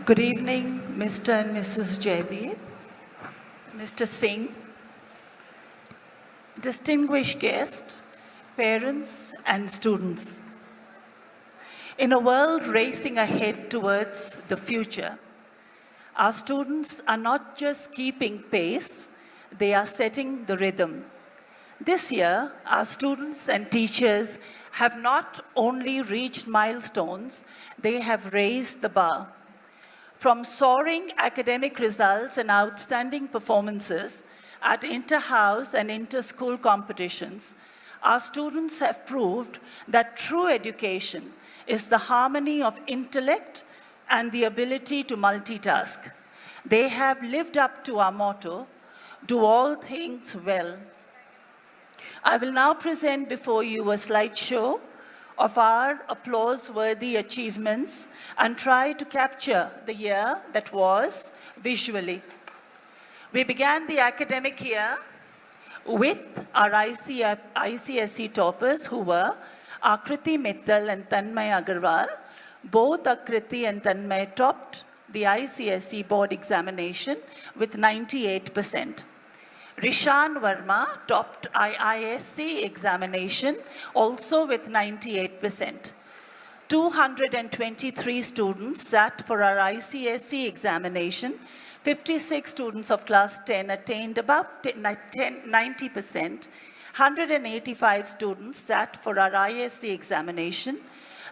Good evening, Mr. and Mrs. Jaideep, Mr. Singh, distinguished guests, parents, and students. In a world racing ahead towards the future, our students are not just keeping pace, they are setting the rhythm. This year, our students and teachers have not only reached milestones, they have raised the bar. From soaring academic results and outstanding performances at inter-house and inter-school competitions, our students have proved that true education is the harmony of intellect and the ability to multitask. They have lived up to our motto, do all things well. I will now present before you a slideshow of our applause-worthy achievements and try to capture the year that was visually. We began the academic year with our ICSE toppers who were Akriti Mittal and Tanmay Agarwal. Both Akriti and Tanmay topped the ICSE board examination with 98%. Rishan Verma topped IISc examination also with 98%. 223 students sat for our ICSE examination. 56 students of class 10 attained above 90%. 185 students sat for our ISC examination.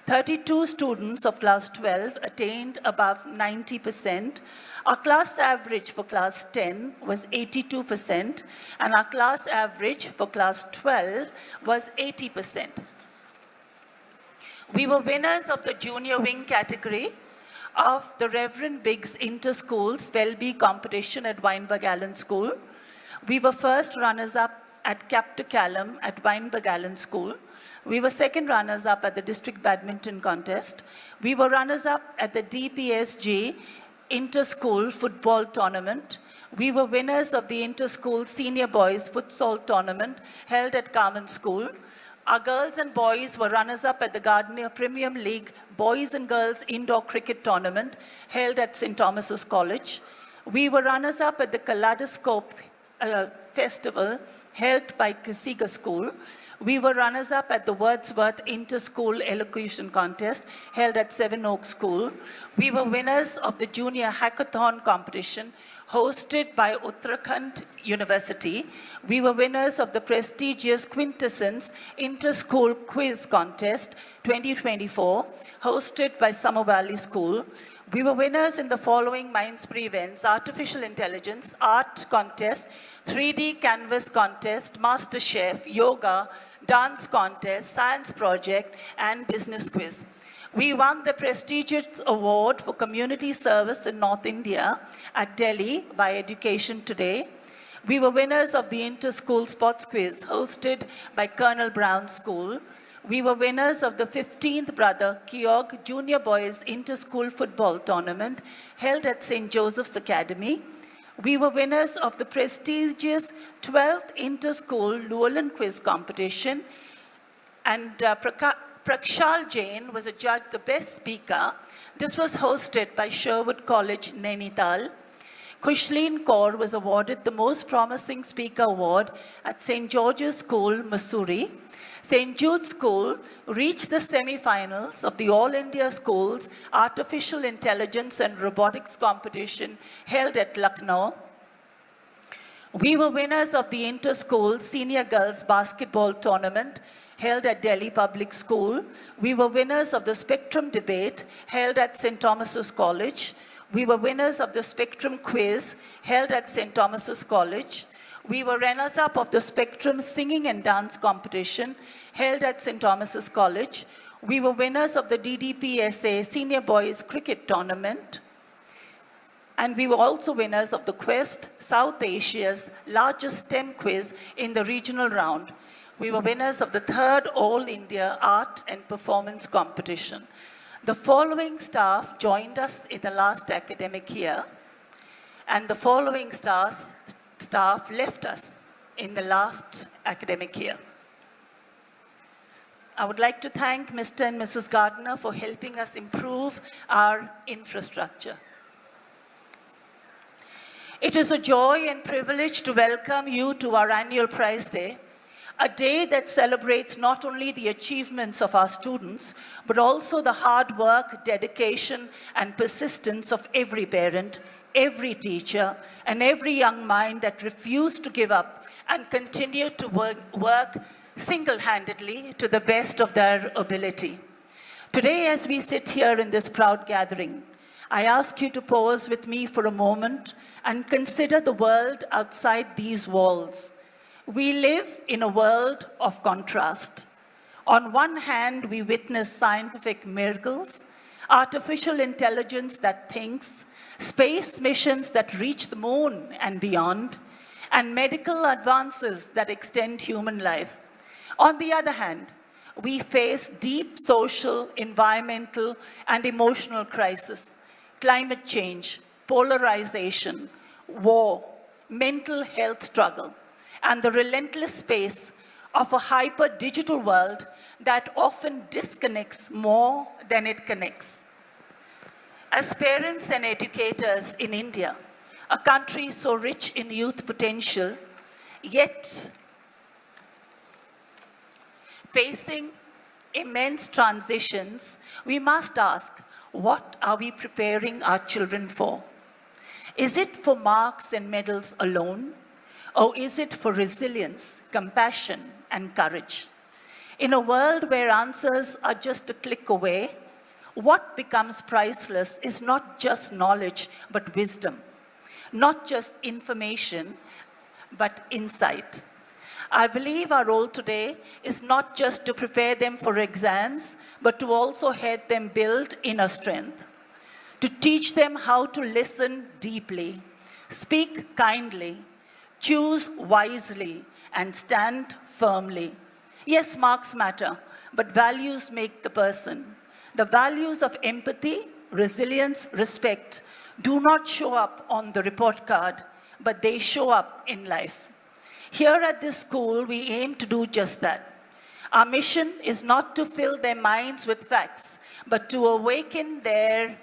32 students of class 12 attained above 90%. Our class average for class 10 was 82%, and our class average for class 12 was 80%. We were winners of the junior wing category of the Reverend Biggs Inter-School Spell Bee competition at Weinberg Allen School. We were first runners-up at Capta Callum at Weinberg Allen School. We were second runners-up at the district badminton contest. We were runners-up at the DPSG Inter-School Football Tournament. We were winners of the Inter-School Senior Boys Futsal Tournament held at Carmen School. Our girls and boys were runners-up at the Gardner Premium League Boys and Girls Indoor Cricket Tournament held at St. Thomas's College. We were runners-up at the Kaleidoscope Festival held by Kasiga School. We were runners-up at the Wordsworth Inter-School Elocution Contest held at Seven Oaks School. We were winners of the Junior Hackathon competition hosted by Uttarakhand University. We were winners of the prestigious Quintessence Inter-School Quiz Contest 2024 hosted by Summer Valley School. We were winners in the following Mindspree events: Artificial Intelligence, Art Contest, 3D Canvas Contest, Master Chef, Yoga, Dance Contest, Science Project, and Business Quiz. We won the prestigious award for community service in North India at Delhi by Education Today. We were winners of the Inter-School Sports Quiz hosted by Colonel Brown School. We were winners of the 15th Brother Keogh Junior Boys Inter-School Football Tournament held at St. Joseph's Academy. We were winners of the prestigious 12th Inter-School Llewellyn Quiz Competition, and Prakshal Jain was adjudged the best speaker. This was hosted by Sherwood College, Nainital. Kushleen Kaur was awarded the Most Promising Speaker Award at St. George's School, Mussoorie. St. Jude's School reached the semi-finals of the All India Schools Artificial Intelligence and Robotics competition held at Lucknow. We were winners of the Inter-School Senior Girls Basketball Tournament held at Delhi Public School. We were winners of the Spectrum Debate held at St. Thomas's College. We were winners of the Spectrum Quiz held at St. Thomas's College. We were runners-up of the Spectrum Singing and Dance competition held at St. Thomas's College. We were winners of the DDPSA Senior Boys Cricket Tournament. And we were also winners of the Quest, South Asia's largest STEM quiz in the regional round. We were winners of the 3rd All India Art and Performance Competition. The following staff joined us in the last academic year, and the following staff left us in the last academic year. I would like to thank Mr. and Mrs. Gardner for helping us improve our infrastructure. It is a joy and privilege to welcome you to our annual Prize Day, a day that celebrates not only the achievements of our students, but also the hard work, dedication, and persistence of every parent, every teacher, and every young mind that refused to give up and continue to work single-handedly to the best of their ability. Today, as we sit here in this proud gathering, I ask you to pause with me for a moment and consider the world outside these walls. We live in a world of contrast. On one hand, we witness scientific miracles, artificial intelligence that thinks, space missions that reach the moon and beyond, and medical advances that extend human life. On the other hand, we face deep social, environmental, and emotional crises, climate change, polarization, war, mental health struggle, and the relentless pace of a hyper-digital world that often disconnects more than it connects. As parents and educators in India, a country so rich in youth potential, yet facing immense transitions, we must ask, what are we preparing our children for? Is it for marks and medals alone? Or is it for resilience, compassion, and courage? In a world where answers are just a click away, what becomes priceless is not just knowledge, but wisdom. Not just information, but insight. I believe our role today is not just to prepare them for exams, but to also help them build inner strength, to teach them how to listen deeply, speak kindly, choose wisely, and stand firmly. Yes, marks matter, but values make the person. The values of empathy, resilience, respect do not show up on the report card, but they show up in life. Here at this school, we aim to do just that. Our mission is not to fill their minds with facts, but to awaken their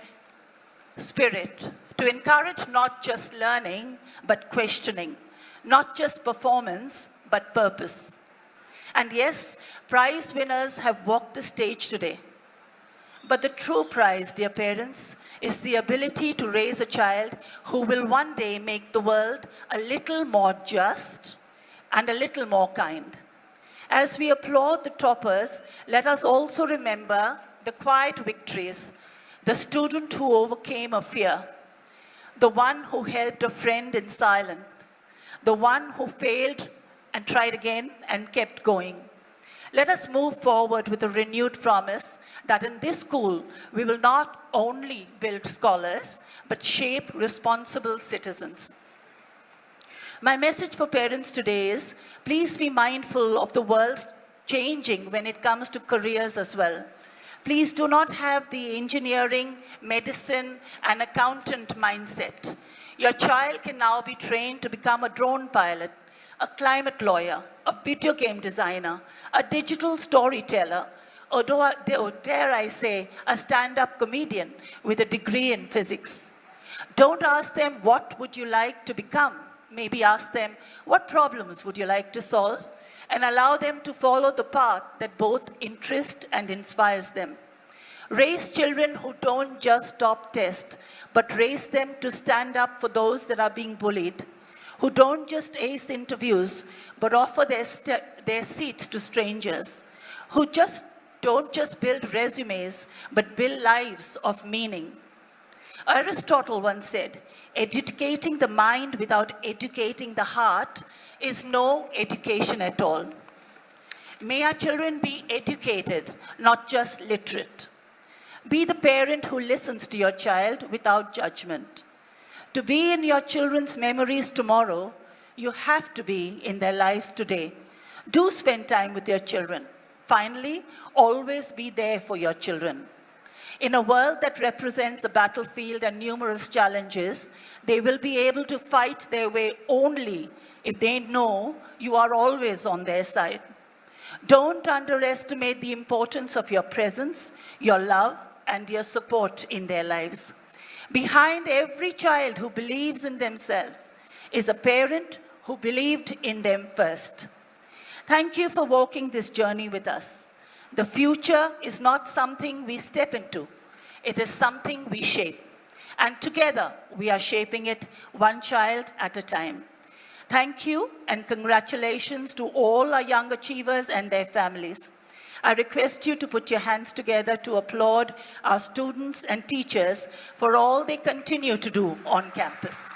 spirit, to encourage not just learning, but questioning, not just performance, but purpose. And yes, prize winners have walked the stage today. But the true prize, dear parents, is the ability to raise a child who will one day make the world a little more just and a little more kind. As we applaud the toppers, let us also remember the quiet victories, the student who overcame a fear, the one who helped a friend in silence, the one who failed and tried again and kept going. Let us move forward with a renewed promise that in this school, we will not only build scholars, but shape responsible citizens. My message for parents today is, please be mindful of the world's changing when it comes to careers as well. Please do not have the engineering, medicine, and accountant mindset. Your child can now be trained to become a drone pilot, a climate lawyer, a video game designer, a digital storyteller, or dare I say, a stand-up comedian with a degree in physics. Don't ask them, what would you like to become? Maybe ask them, what problems would you like to solve? And allow them to follow the path that both interests and inspires them. Raise children who don't just top tests, but raise them to stand up for those that are being bullied, who don't just ace interviews, but offer their seats to strangers, who don't just build resumes, but build lives of meaning. Aristotle once said, educating the mind without educating the heart is no education at all. May our children be educated, not just literate. Be the parent who listens to your child without judgment. To be in your children's memories tomorrow, you have to be in their lives today. Do spend time with your children. Finally, always be there for your children. In a world that represents a battlefield and numerous challenges, they will be able to fight their way only if they know you are always on their side. Don't underestimate the importance of your presence, your love, and your support in their lives. Behind every child who believes in themselves is a parent who believed in them first. Thank you for walking this journey with us. The future is not something we step into. It is something we shape. And together, we are shaping it one child at a time. Thank you and congratulations to all our young achievers and their families. I request you to put your hands together to applaud our students and teachers for all they continue to do on campus.